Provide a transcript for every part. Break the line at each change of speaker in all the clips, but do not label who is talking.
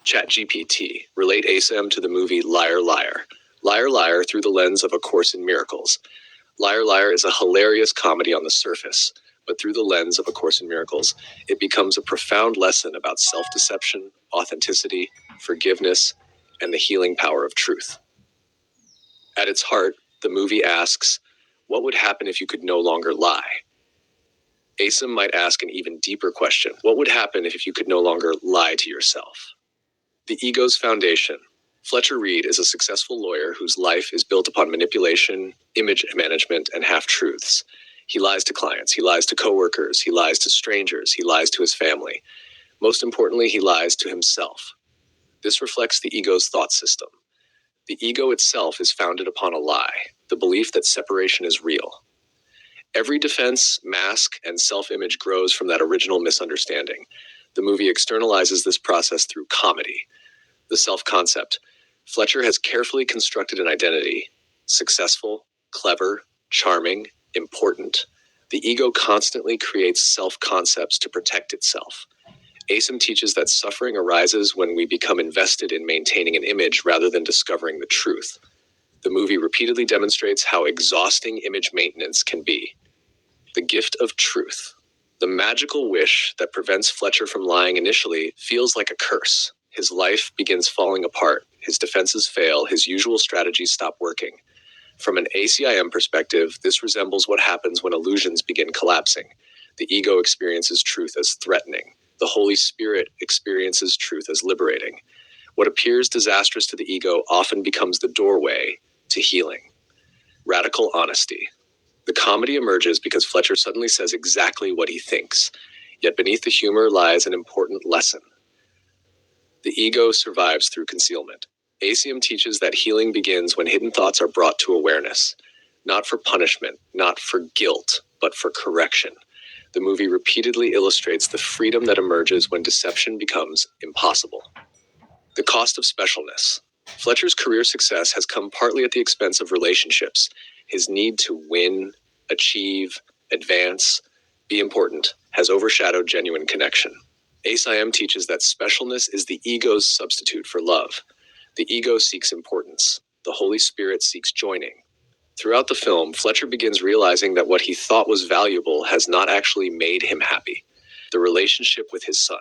ChatGPT, relate ACIM to the movie Liar Liar. Liar Liar through the lens of A Course in Miracles. Liar Liar is a hilarious comedy on the surface, but through the lens of A Course in Miracles, it becomes a profound lesson about self-deception, authenticity, forgiveness, and the healing power of truth. At its heart, the movie asks, what would happen if you could no longer lie? ACIM might ask an even deeper question. What would happen if you could no longer lie to yourself? The ego's foundation. Fletcher Reed is a successful lawyer whose life is built upon manipulation, image management, and half-truths. He lies to clients, he lies to coworkers, he lies to strangers, he lies to his family. Most importantly, he lies to himself. This reflects the ego's thought system. The ego itself is founded upon a lie, the belief that separation is real. Every defense, mask, and self-image grows from that original misunderstanding. The movie externalizes this process through comedy. The self-concept. Fletcher has carefully constructed an identity. Successful, clever, charming, important. The ego constantly creates self-concepts to protect itself. ACIM teaches that suffering arises when we become invested in maintaining an image rather than discovering the truth. The movie repeatedly demonstrates how exhausting image maintenance can be. The gift of truth. The magical wish that prevents Fletcher from lying initially feels like a curse. His life begins falling apart. His defenses fail. His usual strategies stop working. From an ACIM perspective, this resembles what happens when illusions begin collapsing. The ego experiences truth as threatening. The Holy Spirit experiences truth as liberating. What appears disastrous to the ego often becomes the doorway to healing. Radical honesty. The comedy emerges because Fletcher suddenly says exactly what he thinks, yet beneath the humor lies an important lesson. The ego survives through concealment. ACIM teaches that healing begins when hidden thoughts are brought to awareness, not for punishment, not for guilt, but for correction. The movie repeatedly illustrates the freedom that emerges when deception becomes impossible. The cost of specialness. Fletcher's career success has come partly at the expense of relationships. His need to win, achieve, advance, be important has overshadowed genuine connection. ACIM teaches that specialness is the ego's substitute for love. The ego seeks importance. The Holy Spirit seeks joining. Throughout the film, Fletcher begins realizing that what he thought was valuable has not actually made him happy. The relationship with his son.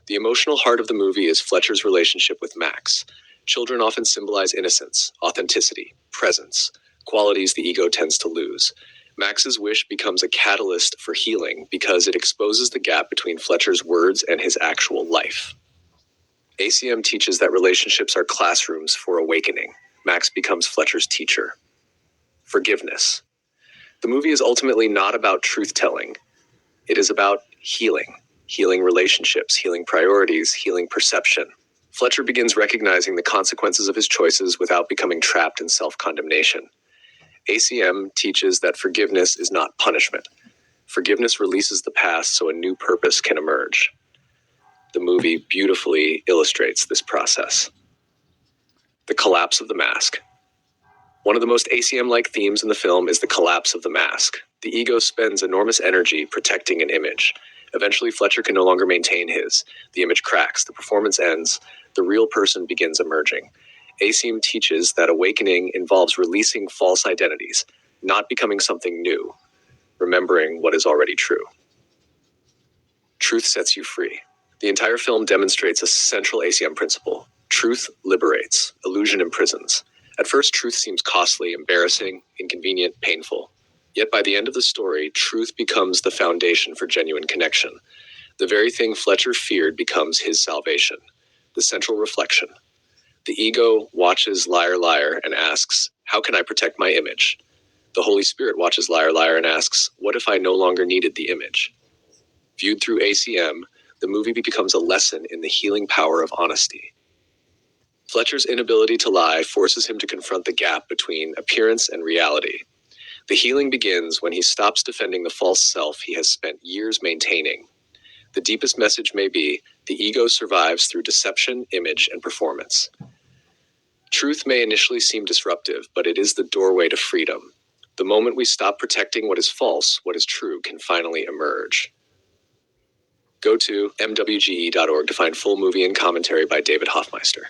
The emotional heart of the movie is Fletcher's relationship with Max. Children often symbolize innocence, authenticity, presence, qualities the ego tends to lose. Max's wish becomes a catalyst for healing because it exposes the gap between Fletcher's words and his actual life. ACIM teaches that relationships are classrooms for awakening. Max becomes Fletcher's teacher. Forgiveness. The movie is ultimately not about truth-telling. It is about healing. Healing relationships, healing priorities, healing perception. Fletcher begins recognizing the consequences of his choices without becoming trapped in self-condemnation. ACIM teaches that forgiveness is not punishment. Forgiveness releases the past so a new purpose can emerge. The movie beautifully illustrates this process. The collapse of the mask. One of the most ACIM-like themes in the film is the collapse of the mask. The ego spends enormous energy protecting an image. Eventually, Fletcher can no longer maintain his. The image cracks, the performance ends, the real person begins emerging. ACIM teaches that awakening involves releasing false identities, not becoming something new, remembering what is already true. Truth sets you free. The entire film demonstrates a central ACIM principle. Truth liberates, illusion imprisons. At first, truth seems costly, embarrassing, inconvenient, painful. Yet by the end of the story, truth becomes the foundation for genuine connection. The very thing Fletcher feared becomes his salvation, the central reflection. The ego watches Liar Liar and asks, how can I protect my image? The Holy Spirit watches Liar Liar and asks, what if I no longer needed the image? Viewed through ACIM, the movie becomes a lesson in the healing power of honesty. Fletcher's inability to lie forces him to confront the gap between appearance and reality. The healing begins when he stops defending the false self he has spent years maintaining. The deepest message may be, the ego survives through deception, image, and performance. Truth may initially seem disruptive, but it is the doorway to freedom. The moment we stop protecting what is false, what is true can finally emerge. Go to mwge.org to find full movie and commentary by David Hoffmeister.